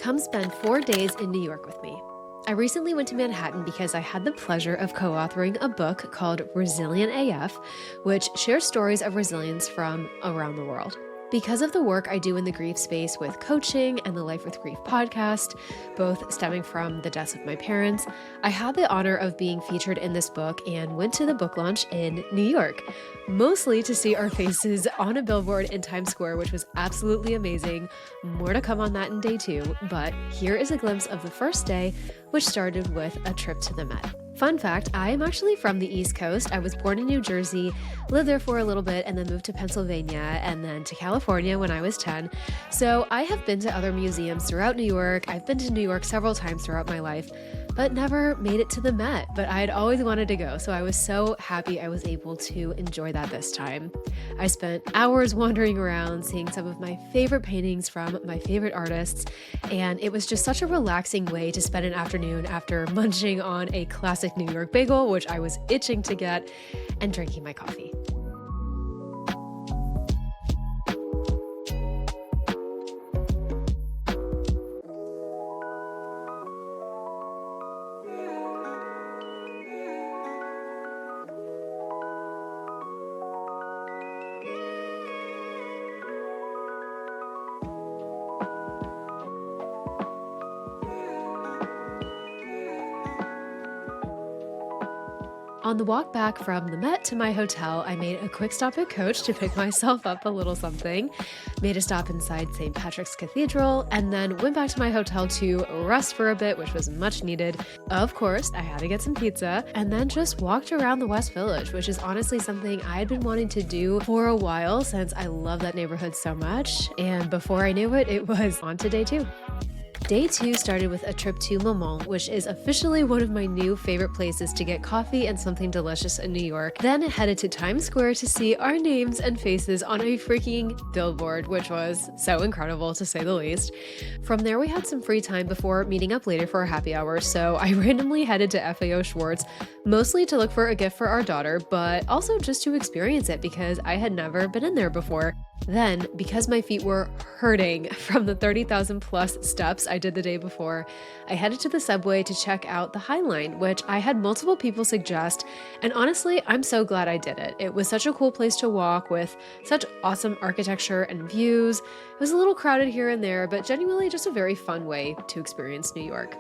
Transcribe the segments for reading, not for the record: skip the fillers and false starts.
Come spend 4 days in New York with me. I recently went to Manhattan because I had the pleasure of co-authoring a book called Resilient A.F, which shares stories of resilience from around the world. Because of the work I do in the grief space with coaching and the Life with Grief podcast, both stemming from the deaths of my parents, I had the honor of being featured in this book and went to the book launch in New York, mostly to see our faces on a billboard in Times Square, which was absolutely amazing. More to come on that in day 2, but here is a glimpse of the first day, which started with a trip to the Met. Fun fact, I am actually from the East Coast. I was born in New Jersey, lived there for a little bit, and then moved to Pennsylvania and then to California when I was 10. So I have been to other museums throughout New York. I've been to New York several times throughout my life, but never made it to the Met. But I had always wanted to go, so I was so happy I was able to enjoy that this time. I spent hours wandering around, seeing some of my favorite paintings from my favorite artists, and it was just such a relaxing way to spend an afternoon after munching on a classic New York bagel, which I was itching to get, and drinking my coffee. On the walk back from the Met to my hotel, I made a quick stop at Coach to pick myself up a little something, made a stop inside St. Patrick's Cathedral, and then went back to my hotel to rest for a bit, which was much needed. Of course, I had to get some pizza, and then just walked around the West Village, which is honestly something I had been wanting to do for a while since I love that neighborhood so much. And before I knew it, it was on to day 2. Day 2 started with a trip to Maman, which is officially one of my new favorite places to get coffee and something delicious in New York. Then headed to Times Square to see our names and faces on a freaking billboard, which was so incredible to say the least. From there, we had some free time before meeting up later for a happy hour, so I randomly headed to FAO Schwartz, mostly to look for a gift for our daughter, but also just to experience it because I had never been in there before. Then, because my feet were hurting from the 30,000 plus steps I did the day before, I headed to the subway to check out the High Line, which I had multiple people suggest, and honestly, I'm so glad I did it. It was such a cool place to walk with such awesome architecture and views. It was a little crowded here and there, but genuinely just a very fun way to experience New York.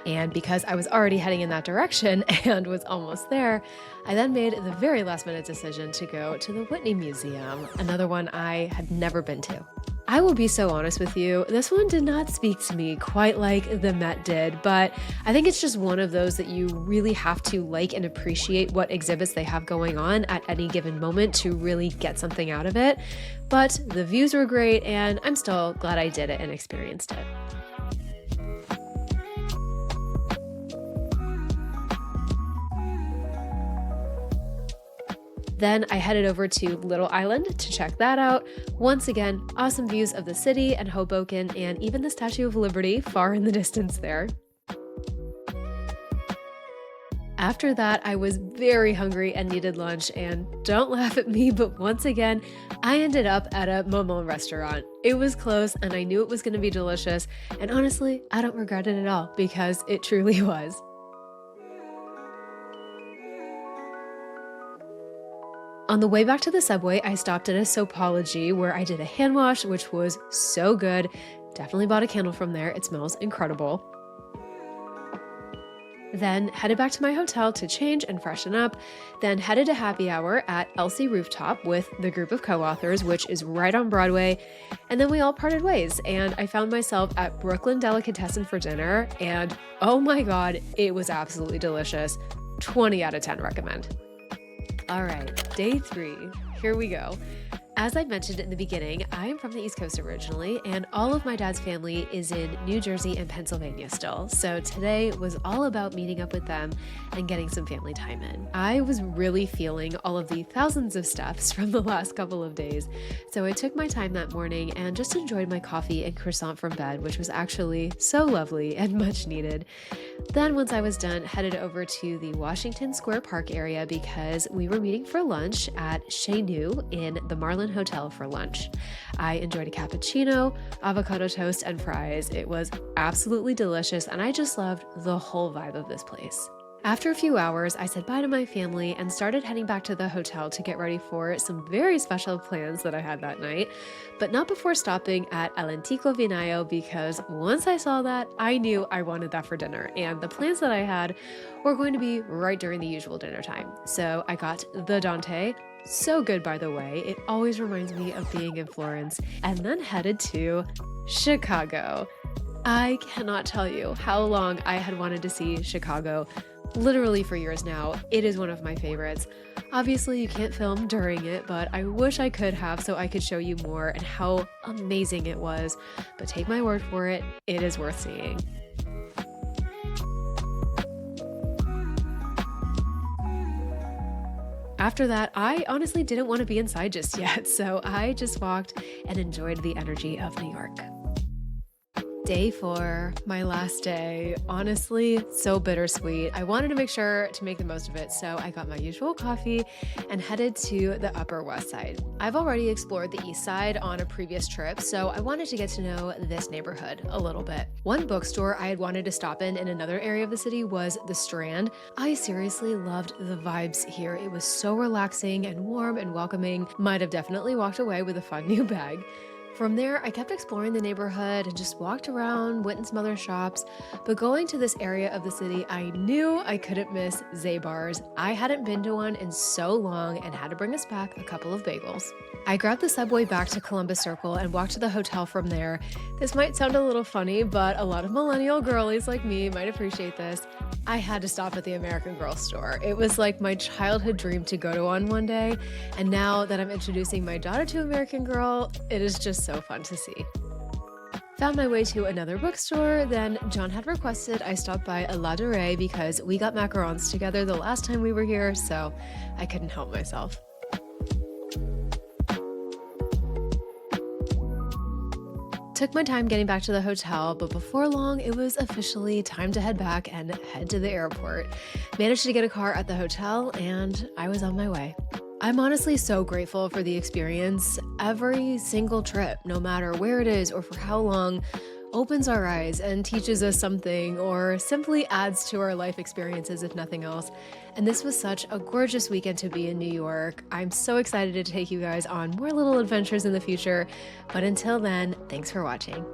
And because I was already heading in that direction and was almost there, I then made the very last minute decision to go to the Whitney Museum, another one I had never been to. I will be so honest with you, this one did not speak to me quite like the Met did, but I think it's just one of those that you really have to like and appreciate what exhibits they have going on at any given moment to really get something out of it. But the views were great, and I'm still glad I did it and experienced it. Then I headed over to Little Island to check that out. Once again, awesome views of the city and Hoboken and even the Statue of Liberty far in the distance there. After that, I was very hungry and needed lunch, and don't laugh at me, but once again, I ended up at a Momo restaurant. It was close and I knew it was going to be delicious, and honestly, I don't regret it at all because it truly was. On the way back to the subway, I stopped at a Soapology where I did a hand wash, which was so good. Definitely bought a candle from there. It smells incredible. Then headed back to my hotel to change and freshen up. Then headed to happy hour at Elsie Rooftop with the group of co-authors, which is right on Broadway. And then we all parted ways, and I found myself at Brooklyn Delicatessen for dinner. And oh my God, it was absolutely delicious. 20 out of 10 recommend. All right, day 3, here we go. As I mentioned in the beginning, I am from the East Coast originally, and all of my dad's family is in New Jersey and Pennsylvania still. So today was all about meeting up with them and getting some family time in. I was really feeling all of the thousands of steps from the last couple of days. So I took my time that morning and just enjoyed my coffee and croissant from bed, which was actually so lovely and much needed. Then once I was done, headed over to the Washington Square Park area because we were meeting for lunch at Chez Nous in the Marlin Michelin hotel for lunch. I enjoyed a cappuccino, avocado toast, and fries. It was absolutely delicious, and I just loved the whole vibe of this place. After a few hours, I said bye to my family and started heading back to the hotel to get ready for some very special plans that I had that night, but not before stopping at El Antico Vinayo because once I saw that, I knew I wanted that for dinner, and the plans that I had were going to be right during the usual dinner time. So I got the Dante, so good by the way, it always reminds me of being in Florence, and then headed to Chicago. I cannot tell you how long I had wanted to see Chicago. Literally for years now. It is one of my favorites. Obviously, you can't film during it, but I wish I could have so I could show you more and how amazing it was. But take my word for it, it is worth seeing. After that, I honestly didn't want to be inside just yet, so I just walked and enjoyed the energy of New York. Day 4, my last day. Honestly, so bittersweet. I wanted to make sure to make the most of it, so I got my usual coffee and headed to the Upper West Side. I've already explored the East Side on a previous trip, so I wanted to get to know this neighborhood a little bit. One bookstore I had wanted to stop in another area of the city was the Strand. I seriously loved the vibes here. It was so relaxing and warm and welcoming. Might have definitely walked away with a fun new bag. From there, I kept exploring the neighborhood and just walked around, went in some other shops, but going to this area of the city, I knew I couldn't miss Zabar's. I hadn't been to one in so long and had to bring us back a couple of bagels. I grabbed the subway back to Columbus Circle and walked to the hotel from there. This might sound a little funny, but a lot of millennial girlies like me might appreciate this. I had to stop at the American Girl store. It was like my childhood dream to go to one day, and now that I'm introducing my daughter to American Girl, it is just so fun to see. Found my way to another bookstore, then John had requested I stop by a La Durée because we got macarons together the last time we were here, so I couldn't help myself. Took my time getting back to the hotel, but before long, it was officially time to head back and head to the airport. Managed to get a car at the hotel, and I was on my way. I'm honestly so grateful for the experience. Every single trip, no matter where it is or for how long, opens our eyes and teaches us something or simply adds to our life experiences if nothing else. And this was such a gorgeous weekend to be in New York. I'm so excited to take you guys on more little adventures in the future. But until then, thanks for watching.